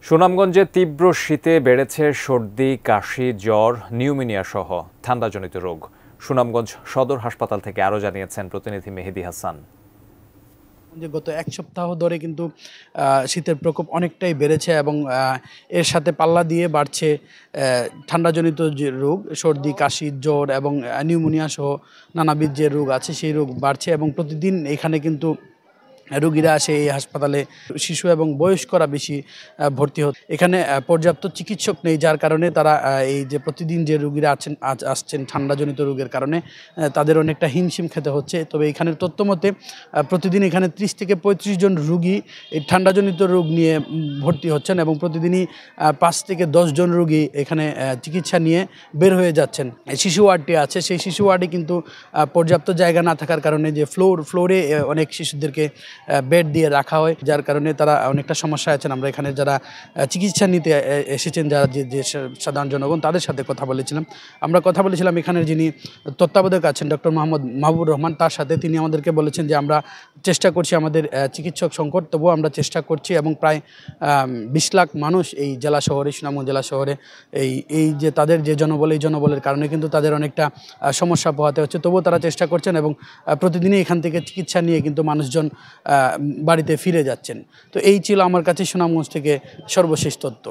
সুনামগঞ্জে তীব্র শীতে বেড়েছে সর্দি, কাশি, জ্বর, নিউমোনিয়া সহ ঠান্ডাজনিত রোগ। সুনামগঞ্জ সদর হাসপাতাল থেকে আরও জানিয়েছেন প্রতিনিধি মেহেদি হাসান। গত এক সপ্তাহ ধরে কিন্তু শীতের প্রকোপ অনেকটাই বেড়েছে এবং এর সাথে পাল্লা দিয়ে বাড়ছে ঠান্ডাজনিত যে রোগ, সর্দি, কাশি, জ্বর এবং নিউমোনিয়া সহ নানাবিধ যে রোগ আছে সেই রোগ বাড়ছে এবং প্রতিদিন এখানে কিন্তু রোগীরা আসে এই হাসপাতালে। শিশু এবং বয়স্করা বেশি ভর্তি হচ্ছে। এখানে পর্যাপ্ত চিকিৎসক নেই, যার কারণে তারা এই যে প্রতিদিন যে রোগীরা আসছেন ঠান্ডাজনিত রোগের কারণে তাদের অনেকটা হিমশিম খেতে হচ্ছে। তবে এখানের তথ্য মতে প্রতিদিন এখানে 30 থেকে 35 জন রোগী এই ঠান্ডাজনিত রোগ নিয়ে ভর্তি হচ্ছেন এবং প্রতিদিনই 5 থেকে 10 জন রোগী এখানে চিকিৎসা নিয়ে বের হয়ে যাচ্ছেন। শিশু ওয়ার্ডটি আছে, সেই শিশু ওয়ার্ডে কিন্তু পর্যাপ্ত জায়গা না থাকার কারণে যে ফ্লোরে অনেক শিশুদেরকে বেড দিয়ে রাখা হয়, যার কারণে তারা অনেকটা সমস্যায় আছেন। আমরা এখানে যারা চিকিৎসা নিতে এসেছেন, যারা যে সাধারণ জনগণ, তাদের সাথে কথা বলেছিলাম। এখানের যিনি তত্ত্বাবধায়ক আছেন ডক্টর মোহাম্মদ মাহবুবুর রহমান, তার সাথে তিনি আমাদেরকে বলেছেন যে আমরা চেষ্টা করছি, আমাদের চিকিৎসক সংকট, তবুও আমরা চেষ্টা করছি এবং প্রায় 20 লাখ মানুষ এই জেলা শহরে, সুনামগঞ্জ জেলা শহরে এই যে তাদের যে জনবল, এই জনবলের কারণে কিন্তু তাদের অনেকটা সমস্যা পোহাতে হচ্ছে। তবুও তারা চেষ্টা করছেন এবং প্রতিদিনই এখান থেকে চিকিৎসা নিয়ে কিন্তু মানুষজন বাড়িতে ফিরে যাচ্ছেন। তো এই ছিল আমার কাছে সুনামগঞ্জ থেকে সর্বশেষ তথ্য।